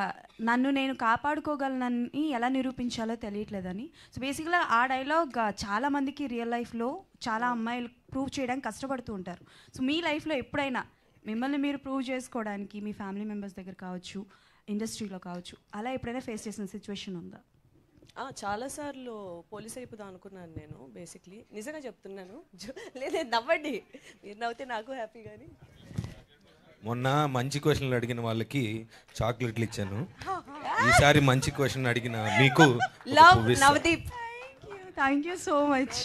నన్ను నేను కాపాడుకోగలనని ఎలా నిరూపించాలో తెలియట్లేదని. సో బేసిక్గా ఆ డైలాగ్ చాలా మందికి రియల్ లైఫ్లో చాలా అమ్మాయిలు ప్రూవ్ చేయడానికి కష్టపడుతూ ఉంటారు. సో మీ లైఫ్లో ఎప్పుడైనా మిమ్మల్ని మీరు ప్రూవ్ చేసుకోవడానికి మీ ఫ్యామిలీ మెంబర్స్ దగ్గర కావచ్చు, ఇండస్ట్రీలో కావచ్చు, అలా ఎప్పుడైనా ఫేస్ చేసిన సిచ్యువేషన్ ఉందా? చాలాసార్లు పోలీస్ అయిపోదాం అనుకున్నాను నేను బేసిక్లీ, నిజంగా చెప్తున్నాను. లేదు నవ్వండి, మీరు నవ్వుతే నాకు హ్యాపీ. కానీ మొన్న మంచి క్వశ్చన్లు అడిగిన వాళ్ళకి చాక్లెట్లు ఇచ్చాను. ఈసారి మంచి క్వశ్చన్ అడిగిన మీకు Navdeep, thank you so much.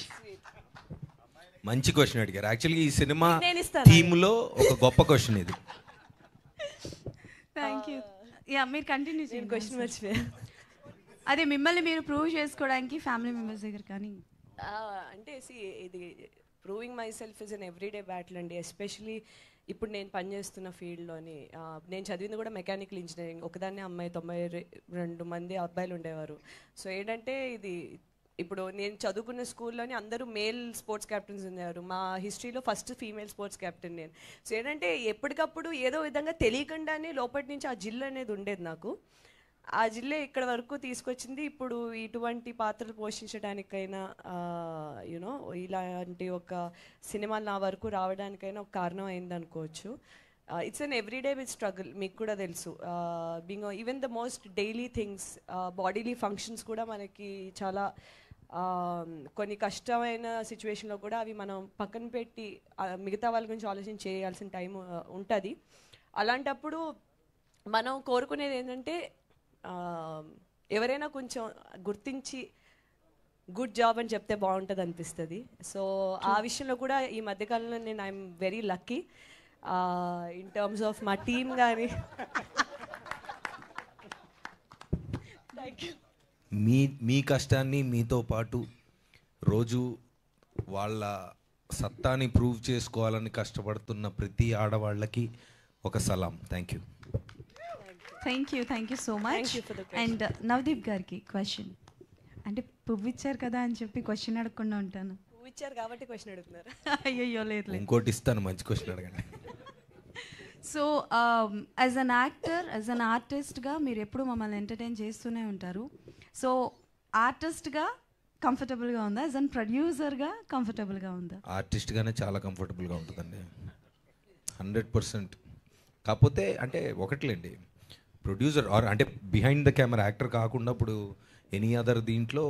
మంచి క్వశ్చన్ అడిగారు. యాక్చువల్గా ఈ సినిమా థీమ్లో ఒక గొప్ప క్వశ్చన్ ఇది. Thank you. యా, మీరు కంటిన్యూ చేయండి. క్వశ్చన్ మర్చిపోయా. అదే మిమ్మల్ని మీరు ప్రూవ్ చేసుకోవడానికి ఫ్యామిలీ మెంబర్స్ దగ్గర కానీ అంటే ఇది proving my self is an everyday battle అండి. ఎస్పెషలీ ఇప్పుడు నేను పనిచేస్తున్న ఫీల్డ్లోని, నేను చదివింది కూడా మెకానికల్ ఇంజనీరింగ్. ఒకదాన్నే అమ్మాయి, 92 మంది అబ్బాయిలు ఉండేవారు. సో ఏంటంటే ఇది ఇప్పుడు నేను చదువుకున్న స్కూల్లోని అందరూ మేల్ స్పోర్ట్స్ క్యాప్టెన్స్ ఉండేవారు. మా హిస్టరీలో ఫస్ట్ ఫీమేల్ స్పోర్ట్స్ క్యాప్టెన్ నేను. సో ఏంటంటే ఎప్పటికప్పుడు ఏదో విధంగా తెలియకుండానే లోపటి నుంచి ఆ జిల్లు అనేది ఉండేది నాకు. ఆ జిల్లా ఇక్కడ వరకు తీసుకొచ్చింది. ఇప్పుడు ఇటువంటి పాత్రలు పోషించడానికైనా యూనో ఇలాంటి ఒక సినిమాలు నా వరకు రావడానికైనా ఒక కారణం అయింది అనుకోవచ్చు. It's an everyday with struggle. మీకు కూడా తెలుసు, being even the most daily things, bodily functions కూడా మనకి చాలా కొన్ని కష్టమైన సిచ్యువేషన్లో కూడా అవి మనం పక్కన పెట్టి మిగతా వాళ్ళ గురించి ఆలోచన చేయాల్సిన టైం ఉంటుంది. అలాంటప్పుడు మనం కోరుకునేది ఏంటంటే ఎవరైనా కొంచెం గుర్తించి గుడ్ జాబ్ అని చెప్తే బాగుంటుంది అనిపిస్తుంది. సో ఆ విషయంలో కూడా ఈ మధ్యకాలంలో నేను I'm very lucky in terms of మా టీమ్ కానీ. మీ కష్టాన్ని మీతో పాటు రోజు వాళ్ళ సత్తాని ప్రూవ్ చేసుకోవాలని కష్టపడుతున్న ప్రతి ఆడవాళ్ళకి ఒక సలాం. Thank you. Thank you so much. And Navdeep గారికి క్వశ్చన్, అంటే పువ్వు ఇచ్చారు కదా అని చెప్పి క్వశ్చన్ అడగకుండా ఉంటాను. పువ్వు ఇచ్చారు కాబట్టి క్వశ్చన్ అడుగుతున్నారు. అయ్యో లేదు, ఇంకోటి ఇస్తాను, మంచి క్వశ్చన్ అడగండి. So as an actor, as an ఆర్టిస్ట్గా మీరు ఎప్పుడు మమ్మల్ని ఎంటర్టైన్ చేస్తూనే ఉంటారు. సో ఆర్టిస్ట్గా కంఫర్టబుల్గా ఉందా, యాజ్ అన్ ప్రొడ్యూసర్గా కంఫర్టబుల్గా ఉందా? ఆర్టిస్ట్గానే చాలా కంఫర్టబుల్గా ఉంటుందండి, 100%. కాకపోతే అంటే ఒకట్లేండి, ప్రొడ్యూసర్ ఆర్ అంటే బిహైండ్ ద కెమెరా యాక్టర్ కాకుండా ఇప్పుడు ఎనీ అదర్ దీంట్లో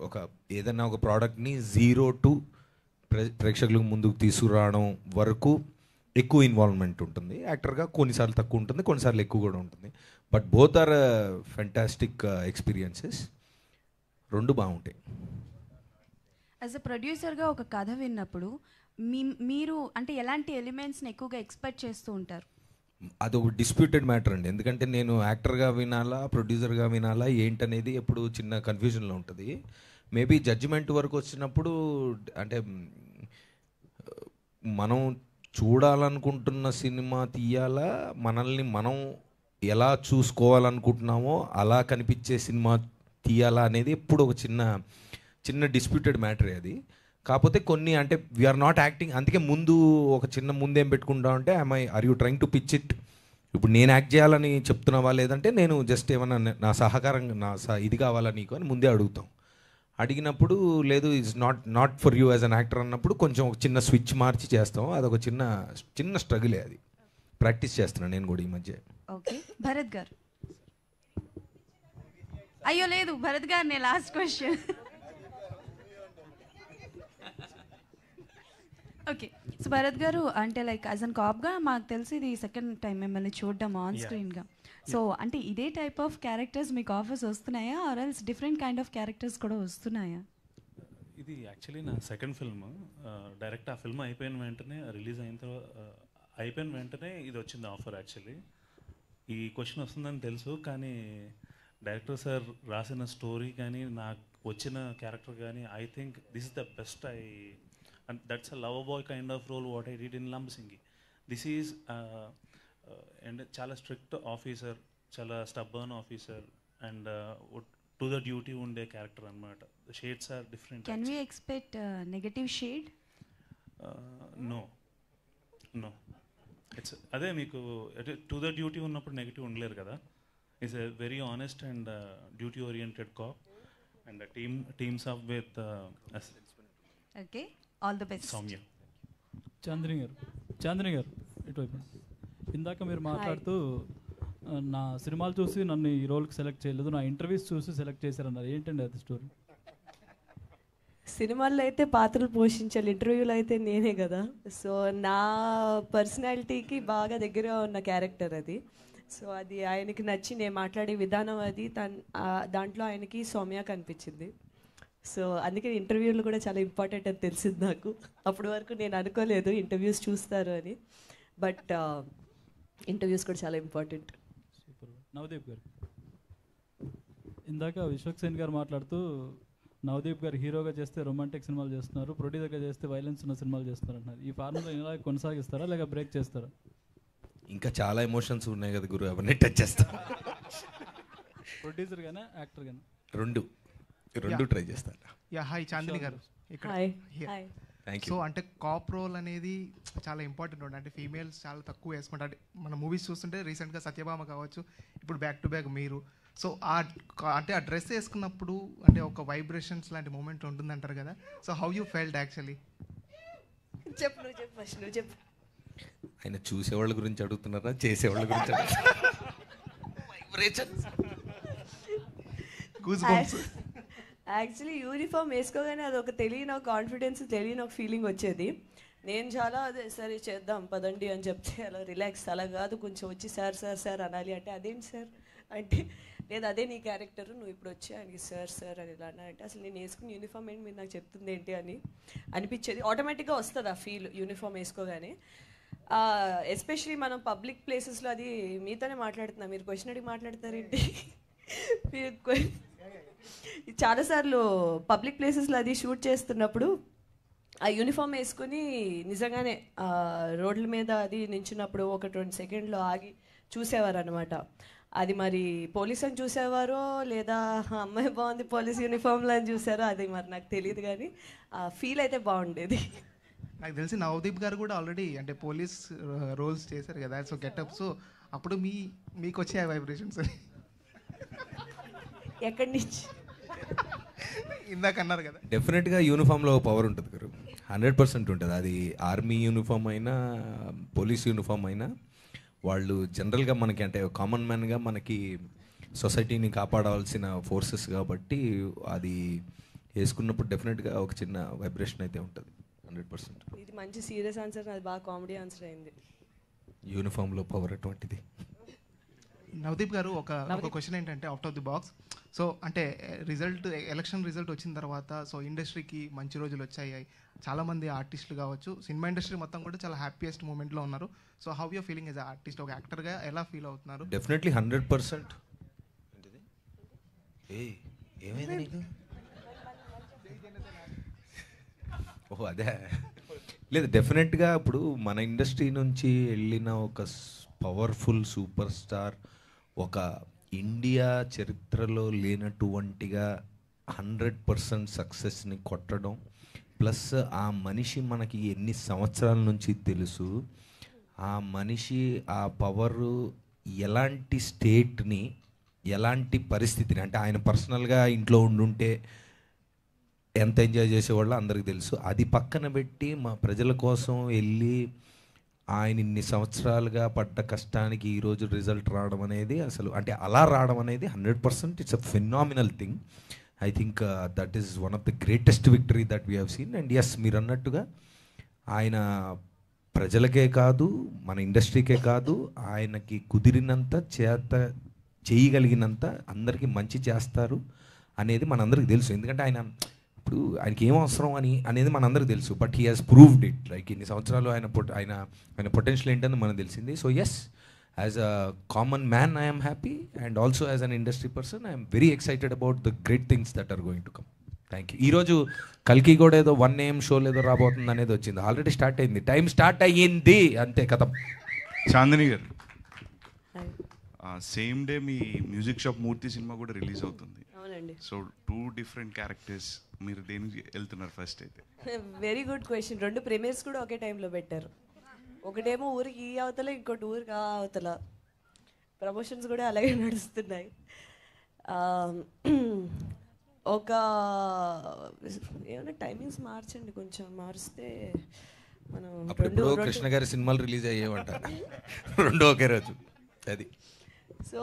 ఒక ఏదైనా ఒక ప్రోడక్ట్ని 0 to ప్రేక్షకులకు ముందుకు తీసుకురావడం వరకు ఎక్కువ ఇన్వాల్వ్మెంట్ ఉంటుంది. యాక్టర్గా కొన్నిసార్లు తక్కువ ఉంటుంది, కొన్నిసార్లు ఎక్కువ కూడా ఉంటుంది. But both are fantastic experiences. రెండు బాగుంటాయి. యాజ్ అ ప్రొడ్యూసర్గా ఒక కథ విన్నప్పుడు మీరు అంటే ఎలాంటి ఎలిమెంట్స్ని ఎక్కువగా ఎక్స్పెక్ట్ చేస్తూ ఉంటారు? అది ఒక డిస్ప్యూటెడ్ మ్యాటర్ అండి. ఎందుకంటే నేను యాక్టర్గా వినాలా, ప్రొడ్యూసర్గా వినాలా ఏంటనేది ఎప్పుడు చిన్న కన్ఫ్యూజన్లో ఉంటుంది. మేబీ జడ్జిమెంట్ వరకు వచ్చినప్పుడు అంటే మనం చూడాలనుకుంటున్న సినిమా తీయాలా, మనల్ని మనం ఎలా చూసుకోవాలనుకుంటున్నామో అలా కనిపించే సినిమా తీయాలా అనేది ఎప్పుడు ఒక చిన్న డిస్ప్యూటెడ్ మ్యాటరే అది. కాకపోతే కొన్ని అంటే వీఆర్ నాట్ యాక్టింగ్, అందుకే ముందు ఒక చిన్న ముందేం పెట్టుకుంటా అంటే are you trying to pitch it, ఇప్పుడు నేను యాక్ట్ చేయాలని చెప్తున్నావా లేదంటే నేను జస్ట్ ఏమన్నా నా సహకారం ఇది కావాలా నీకు అని ముందే అడుగుతాం. అడిగినప్పుడు లేదు it's not for you as an actor అన్నప్పుడు కొంచెం ఒక చిన్న స్విచ్ మార్చి చేస్తాం. అదొక చిన్న స్ట్రగులే, అది ప్రాక్టీస్ చేస్తున్నాను నేను కూడా ఈ మధ్య. ఓకే, భరత్ గారు. అయ్యో లేదు, భరత్ గారు నేను last question. Okay, so Bharat గారు అంటే లైక్ యాజ్ అన్ కాప్గా మాకు తెలిసి ఇది సెకండ్ టైం మిమ్మల్ని చూడడం ఆన్ స్క్రీన్గా. సో అంటే ఇదే టైప్ ఆఫ్ క్యారెక్టర్స్ మీకు ఆఫర్స్ వస్తున్నాయా or else different kind of characters కూడా వస్తున్నాయా? ఇది యాక్చువల్లీ నా సెకండ్ ఫిల్మ్. డైరెక్ట్ ఆ ఫిల్మ్ అయిపోయిన వెంటనే రిలీజ్ అయిన తర్వాత అయిపోయిన వెంటనే ఇది వచ్చింది ఆఫర్. యాక్చువల్లీ ఈ క్వశ్చన్ వస్తుందని తెలుసు, కానీ డైరెక్టర్ సార్ రాసిన స్టోరీ కానీ నాకు వచ్చిన క్యారెక్టర్ కానీ I think this is the best. And that's a lover boy kind of role what I did in Lambasingi. This is and chala strict officer, chala stubborn officer, and to the duty unde character anamata. The shades are different. Can we expect negative shade? No. It's ade meeku to the duty unnappudu negative undaleru kada. Is a very honest and duty oriented cop, and a teams up with us. Okay, all the best. Soumya. Chandni గారు ఇటువైపు. ఇందాక మీరు మాట్లాడుతూ నా సినిమాలు చూసి నన్ను ఈ రోల్కి సెలెక్ట్ చేయలేదు, నా ఇంటర్వ్యూస్ చూసి సెలెక్ట్ చేశారన్నారు. ఏంటండి అది స్టోరీ? సినిమాల్లో అయితే పాత్రలు పోషించాలి, ఇంటర్వ్యూలో అయితే నేనే కదా. సో నా పర్సనాలిటీకి బాగా దగ్గర ఉన్న క్యారెక్టర్ అది. సో అది ఆయనకి నచ్చి నేను మాట్లాడే విధానం అది దాంట్లో ఆయనకి సౌమ్య కనిపించింది. సో అందుకే ఇంటర్వ్యూలు కూడా చాలా ఇంపార్టెంట్ అని తెలిసింది నాకు. అప్పటి వరకు నేను అనుకోలేదు ఇంటర్వ్యూస్ చూస్తారు అని, బట్ ఇంటర్వ్యూస్ కూడా చాలా ఇంపార్టెంట్. సూపర్. నవదీప్ గారు, ఇందాక విశ్వక్ సేన్ గారు మాట్లాడుతూ నవదీప్ గారు హీరోగా చేస్తే రొమాంటిక్ సినిమాలు చేస్తున్నారు, ప్రొడ్యూసర్గా చేస్తే వైలెన్స్ ఉన్న సినిమాలు చేస్తున్నారు అంటున్నారు. ఈ ఫార్ములా ఇలా కొనసాగిస్తారా లేక బ్రేక్ చేస్తారా? ఇంకా చాలా ఎమోషన్స్ ఉన్నాయి కదా గురు, అవన్నీ టచ్ చేస్తా. ప్రొడ్యూసర్ గానా యాక్టర్ గానా? రెండు ట్రై చేస్తాను. హాయ్ చాందిని గారు. Thank you. సో అంటే కాప్ రోల్ అనేది చాలా ఇంపార్టెంట్ ఉంటుంది. అంటే ఫీమేల్స్ చాలా తక్కువ వేసుకుంటారు. అంటే మన మూవీస్ చూస్తుంటే రీసెంట్గా సత్యభామ కావచ్చు, ఇప్పుడు బ్యాక్ టు బ్యాక్ మీరు. సో అంటే ఆ డ్రెస్ వేసుకున్నప్పుడు అంటే ఒక వైబ్రేషన్స్ లాంటి మూమెంట్ ఉంటుంది అంటారు కదా. So how you felt actually? చెప్పు. ఆయన చూసేవాళ్ళ గురించి అడుగుతున్నారా చేసేవాళ్ళ గురించి అడుగుతున్నారా? యాక్చువల్లీ యూనిఫామ్ వేసుకోగానే అది ఒక తెలియని ఒక కాన్ఫిడెన్స్, తెలియని ఒక ఫీలింగ్ వచ్చేది. నేను చాలా అదే సరే చేద్దాం పదండి అని చెప్తే అలా రిలాక్స్, అలా కాదు కొంచెం వచ్చి సార్ అనాలి అంటే అదేంటి సార్ అంటే లేదు అదే నీ క్యారెక్టర్, నువ్వు ఇప్పుడు వచ్చి ఆయనకి సార్ అని ఇలా అన్నా అంటే అసలు నేను వేసుకుని యూనిఫామ్ ఏంటి మీరు నాకు చెప్తుంది ఏంటి అని అనిపించేది. ఆటోమేటిక్గా వస్తుంది ఆ ఫీల్ యూనిఫామ్ వేసుకోగానే. ఎస్పెషలీ మనం పబ్లిక్ ప్లేసెస్లో, అది మీతోనే మాట్లాడుతున్నా, మీరు క్వశ్చన్ అడిగి మాట్లాడతారేంటి? మీరు చాలాసార్లు పబ్లిక్ ప్లేసెస్లో అది షూట్ చేస్తున్నప్పుడు ఆ యూనిఫామ్ వేసుకుని నిజంగానే రోడ్ల మీద అది నించున్నప్పుడు ఒక 20 సెకండ్లో ఆగి చూసేవారు అనమాట. అది మరి పోలీస్ అని చూసేవారో లేదా అమ్మాయి బాగుంది పోలీస్ యూనిఫామ్లో అని చూసారో అది మరి నాకు తెలియదు, కానీ ఆ ఫీల్ అయితే బాగుండేది. నాకు తెలిసి నవదీప్ గారు కూడా ఆల్రెడీ అంటే పోలీస్ రోల్స్ చేశారు కదా, సో గెటప్. సో అప్పుడు మీకు వచ్చే వైబ్రేషన్స్ ఎక్కడి నుంచి ఇందాక అన్నారు కదా. డెఫినెట్గా యూనిఫామ్లో పవర్ ఉంటుంది గురు, 100% ఉంటుంది. అది ఆర్మీ యూనిఫామ్ అయినా పోలీస్ యూనిఫామ్ అయినా వాళ్ళు జనరల్గా మనకి అంటే కామన్ మ్యాన్గా మనకి సొసైటీని కాపాడాల్సిన ఫోర్సెస్ కాబట్టి అది వేసుకున్నప్పుడు డెఫినెట్గా ఒక చిన్న వైబ్రేషన్ అయితే ఉంటుంది 100%. ఇది మంచి సీరియస్ ఆన్సర్, అది బాగా కామెడీ ఆన్సర్ అయింది. యూనిఫామ్లో పవర్ అటువంటిది. నవదీప్ గారు ఒక క్వశ్చన్ ఏంటంటే out of the box. So అంటే ఎలక్షన్ రిజల్ట్ వచ్చిన తర్వాత సో ఇండస్ట్రీకి మంచి రోజులు వచ్చాయి, చాలామంది ఆర్టిస్టులు కావచ్చు, సినిమా ఇండస్ట్రీ మొత్తం కూడా చాలా హ్యాపీయెస్ట్ మూమెంట్లో ఉన్నారు. So how you're feeling as artist, ఒక యాక్టర్గా ఎలా ఫీల్ అవుతున్నారు? డెఫినెట్లీ 100%. ఏమైంది నీకు? ఓహో అదే లేదు, డెఫినెట్గా ఇప్పుడు మన ఇండస్ట్రీ నుంచి వెళ్ళిన ఒక పవర్ఫుల్ సూపర్ స్టార్ ఒక ఇండియా చరిత్రలో లేనటువంటిగా 100% సక్సెస్ని కొట్టడం, ప్లస్ ఆ మనిషి మనకి ఎన్ని సంవత్సరాల నుంచి తెలుసు, ఆ మనిషి ఆ పవరు ఎలాంటి స్టేట్ని ఎలాంటి పరిస్థితిని అంటే ఆయన పర్సనల్గా ఇంట్లో ఉండుంటే ఎంత ఎంజాయ్ చేసేవాళ్ళో అందరికీ తెలుసు. అది పక్కన పెట్టి మా ప్రజల కోసం వెళ్ళి ఆయన ఇన్ని సంవత్సరాలుగా పడ్డ కష్టానికి ఈరోజు రిజల్ట్ రావడం అనేది అసలు అంటే అలా రావడం అనేది 100% it's a phenomenal thing. I think that is one of the greatest victory that we have seen. And yes, మీరు అన్నట్టుగా ఆయన ప్రజలకే కాదు మన ఇండస్ట్రీకే కాదు, ఆయనకి కుదిరినంత చేయగలిగినంత అందరికీ మంచి చేస్తారు అనేది మనందరికీ తెలుసు. ఎందుకంటే ఇప్పుడు ఆయనకి ఏం అవసరం అనేది మనందరికీ తెలుసు. But he has proved it. Like ఇన్ని సంవత్సరాలు ఆయన పొటెన్షియల్ ఏంటని మనకు తెలిసింది. So yes, as a common man I'm happy, and also as an industry person I'm very excited about the great things that are going to come. Thank you. ఈరోజు కల్కి కూడా ఏదో 1 AM షో ఏదో రాబోతుంది అనేది వచ్చింది. ఆల్రెడీ స్టార్ట్ అయింది, time start అయ్యింది, అంతే కథం. చాందిని గారు, సేమ్ డే మీ మ్యూజిక్ షాప్ మూర్తి సినిమా కూడా రిలీజ్ అవుతుంది. అవునండి. సో 2 different క్యారెక్టర్స్, మీరు దేనికి వెళ్తున్నారు ఫస్ట్ అయితే? Very good question. 2 ప్రీమియర్స్ కూడా ఒకే టైంలో పెట్టారు. ఒకటేమో ఊరికి ఈ అవతల, ఇంకోటి ఊరికి ఆ అవతల. ప్రమోషన్స్ కూడా అలాగే నడుస్తున్నాయి. ఒక ఏమైనా టైమింగ్స్ మార్చండి, కొంచెం మారిస్తే మనం అప్పుడు కృష్ణ గారి సినిమాలు రిలీజ్ అయ్యేవంట 2 ఒకే రోజు. అది సో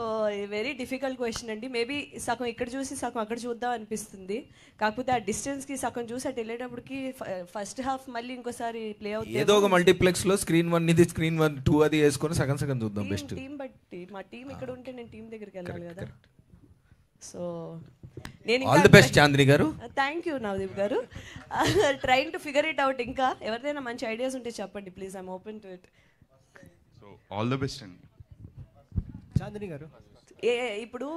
వెరీ డిఫికల్ట్ క్వశ్చన్ అండి. మేబీ సగం ఇక్కడ చూసి సగం అక్కడ చూద్దాం అనిపిస్తుంది. కాకపోతే ఆ డిస్టెన్స్కి సగం చూసి అటు వెళ్ళేటప్పటికి ఫస్ట్ హాఫ్ మళ్ళీ ఇంకోసారి ప్లే అవుతుంది. ఏదో ఒక మల్టీప్లెక్స్లో స్క్రీన్ 1 ఇది, స్క్రీన్ 2 అది వేసుకొని సగం సగం చూద్దాం. బెస్ట్ టీం బట్టి, మా టీం ఇక్కడ ఉంటే నేను టీం దగ్గరికి వెళ్ళాలి కదా. సో నేను ఆల్ ది బెస్ట్ చాందిని గారు. థ్యాంక్ యూ నవదీప్ గారు. Trying to figure it out. ఇంకా ఎవరిదైనా మంచి ఐడియాస్ ఉంటే చెప్పండి please, I'm open to it. So all the best అండి. చాందిని గారు, ఇప్పుడు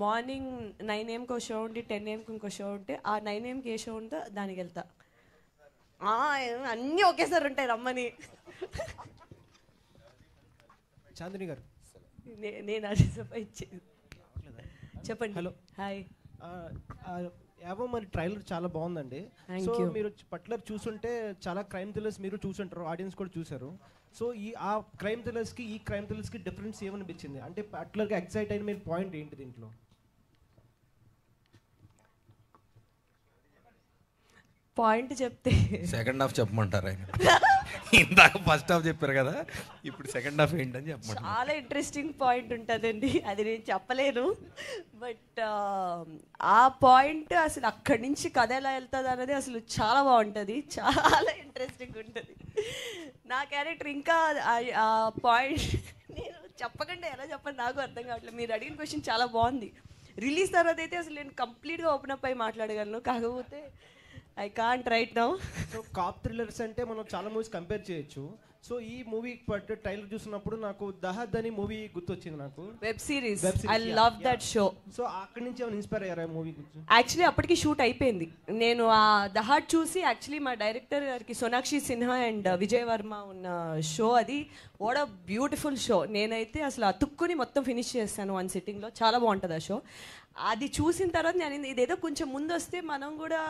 మార్నింగ్ 9 AMకి ఒక షో ఉంటే 10 AMకి ఇంకో షో ఉంటే ఆ 9 AMకి ఏ షో ఉందో దానికి వెళ్తా. అన్నీ ఒకేసారి ఉంటాయి రమ్మని. చాందిని గారు, నేను అది ఇచ్చేది. చెప్పండి. Hello, hi. ఏవో మరి ట్రైలర్ చాలా బాగుందండి. సో మీరు పర్టికులర్ చూసుంటే చాలా క్రైమ్ థ్రిల్లర్స్ మీరు చూసుంటారు, ఆడియన్స్ కూడా చూసారు. సో ఆ క్రైమ్ థ్రిల్లర్స్కి ఈ క్రైమ్ థ్రిల్లర్స్కి డిఫరెన్స్ ఏమనిపించింది? అంటే పర్టికులర్గా ఎక్సైట్ అయిన మీరు పాయింట్ ఏంటి దీంట్లో? పాయింట్ చెప్తే సెకండ్ హాఫ్ చెప్పమంటారు ఆయన. ఇందాక ఫస్ట్ హాఫ్ చెప్పారు కదా, ఇప్పుడు సెకండ్ హాఫ్ ఏంటని చెప్పమంటారు. చాలా ఇంట్రెస్టింగ్ పాయింట్ ఉంటుందండి, అది నేను చెప్పలేను. బట్ ఆ పాయింట్ అసలు అక్కడి నుంచి కథ ఎలా వెళ్తుంది అనేది అసలు చాలా బాగుంటుంది, చాలా ఇంట్రెస్టింగ్ ఉంటుంది. నా క్యారెక్టర్ ఇంకా ఆ పాయింట్ నేను చెప్పకుండా ఎలా చెప్పండి నాకు అర్థం కావట్లేదు. మీరు అడిగిన క్వశ్చన్ చాలా బాగుంది. రిలీజ్ తర్వాత అయితే అసలు నేను కంప్లీట్గా ఓపెన్ అప్ అయి మాట్లాడగలను, కాకపోతే I can't right now. So cop thrillers అంటే మనం చాలా మూవీస్ కంపేర్ చేయొచ్చు. సో ఈ మూవీ ట్రైలర్ చూసినప్పుడు నాకు దహద్ అని మూవీ గుర్తొచ్చింది. నాకు web series, I love that show. So అక్కడి నుంచి ఏమైనా ఇన్స్పైర్ అయ్యారా మూవీ గురించి? యాక్చువల్లీ అప్పటికి షూట్ అయిపోయింది. నేను ఆ దహద్ చూసి యాక్చువల్లీ మా డైరెక్టర్ గారికి సోనాక్షి సిన్హా అండ్ విజయ్ వర్మ ఉన్న షో అది. What a beautiful show. నేనైతే అసలు అతుక్కుని మొత్తం ఫినిష్ చేస్తాను 1 సిట్టింగ్లో. చాలా బాగుంటుంది ఆ షో. అది చూసిన తర్వాత నేను ఇదేదో కొంచెం ముందు వస్తే మనం కూడా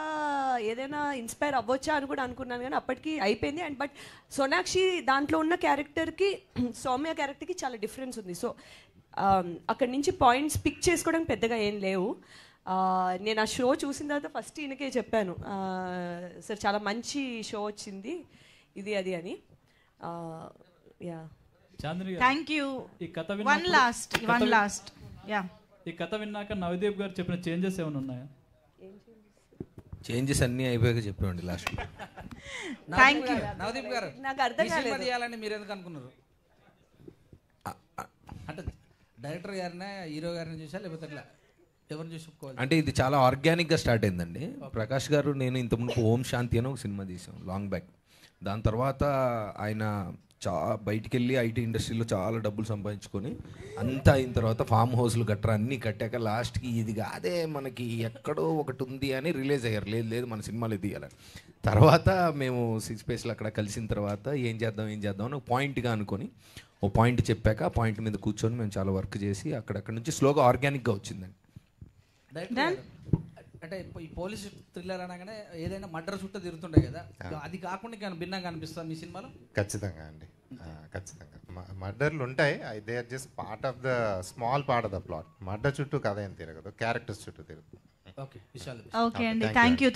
ఏదైనా ఇన్స్పైర్ అవ్వచ్చా అని కూడా అనుకున్నాను, కానీ అప్పటికి అయిపోయింది. అండ్ బట్ సోనాక్షి దాంట్లో ఉన్న క్యారెక్టర్కి సౌమ్య క్యారెక్టర్కి చాలా డిఫరెన్స్ ఉంది. సో అక్కడి నుంచి పాయింట్స్ పిక్ చేసుకోవడానికి పెద్దగా ఏం లేవు. నేను ఆ షో చూసిన తర్వాత ఫస్ట్ ఈయనకే చెప్పాను, సార్ చాలా మంచి షో వచ్చింది ఇది అది అని. యా, చాందిని గారు, థ్యాంక్ యూ. ఈ కథ వన్ లాస్ట్ యా, ఈ కథ విన్నాక నవదీప్ గారు చెప్పిన చేంజెస్ ఏమైనా ఉన్నాయా? చేంజెస్ అన్నీ అయిపోయాక చెప్పామండి లాస్ట్. Thank you. నవదీప్ గారు, నాకు అర్థం కాలేదు చేయాలని మీరు ఎందుకు అనుకున్నారు? అంటే డైరెక్టర్ గారినే హీరో గారిని చూసా లేకపోతే ఎట్లా ఎవరిని చూసి ఒప్పుకోవాలి? అంటే ఇది చాలా ఆర్గానిక్గా స్టార్ట్ అయిందండి. ప్రకాష్ గారు నేను ఇంతకుముందు ఓం శాంతి అని ఒక సినిమా తీసాం లాంగ్ బ్యాక్. దాని తర్వాత ఆయన బయటికి వెళ్ళి ఐటీ ఇండస్ట్రీలో చాలా డబ్బులు సంపాదించుకొని అంతా అయిన తర్వాత ఫామ్ హౌస్లు గట్రా అన్నీ కట్టాక లాస్ట్కి ఇది కాదే మనకి ఎక్కడో ఒకటి ఉంది అని రిలీజ్ అయ్యారు. లేదు మన సినిమాలు తీయాలని. తర్వాత మేము 6 Paceలో అక్కడ కలిసిన తర్వాత ఏం చేద్దాం అని ఒక పాయింట్గా అనుకొని ఓ పాయింట్ చెప్పాక ఆ పాయింట్ మీద కూర్చొని మేము చాలా వర్క్ చేసి అక్కడక్కడ నుంచి స్లోగా ఆర్గానిక్గా వచ్చిందండి. అంటే ఈ పోలీస్ థ్రిల్లర్ అనగానే ఏదైనా మర్డర్ చుట్టూ తిరుగుతుండే కదా, అది కాకుండా ఇంకా భిన్నంగా అనిపిస్తుంది మీ సినిమాలో? ఖచ్చితంగా అండి, ఖచ్చితంగా మర్డర్లు ఉంటాయి. They are just part of the small part of the plot. Murder చుట్టూ కథ ఏం తిరగదు, క్యారెక్టర్స్ చుట్టూ తిరుగుతుంది. ఓకే అండి,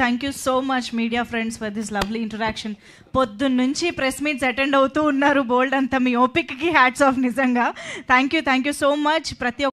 thank you so much media friends for this lovely interaction. పొద్దున్న నుంచి ప్రెస్ మీట్స్ అటెండ్ అవుతూ ఉన్నారు బోల్డ్ అంతా. మీ ఓపికకి హ్యాట్స్ ఆఫ్ నిజంగా. Thank you so much. ప్రతి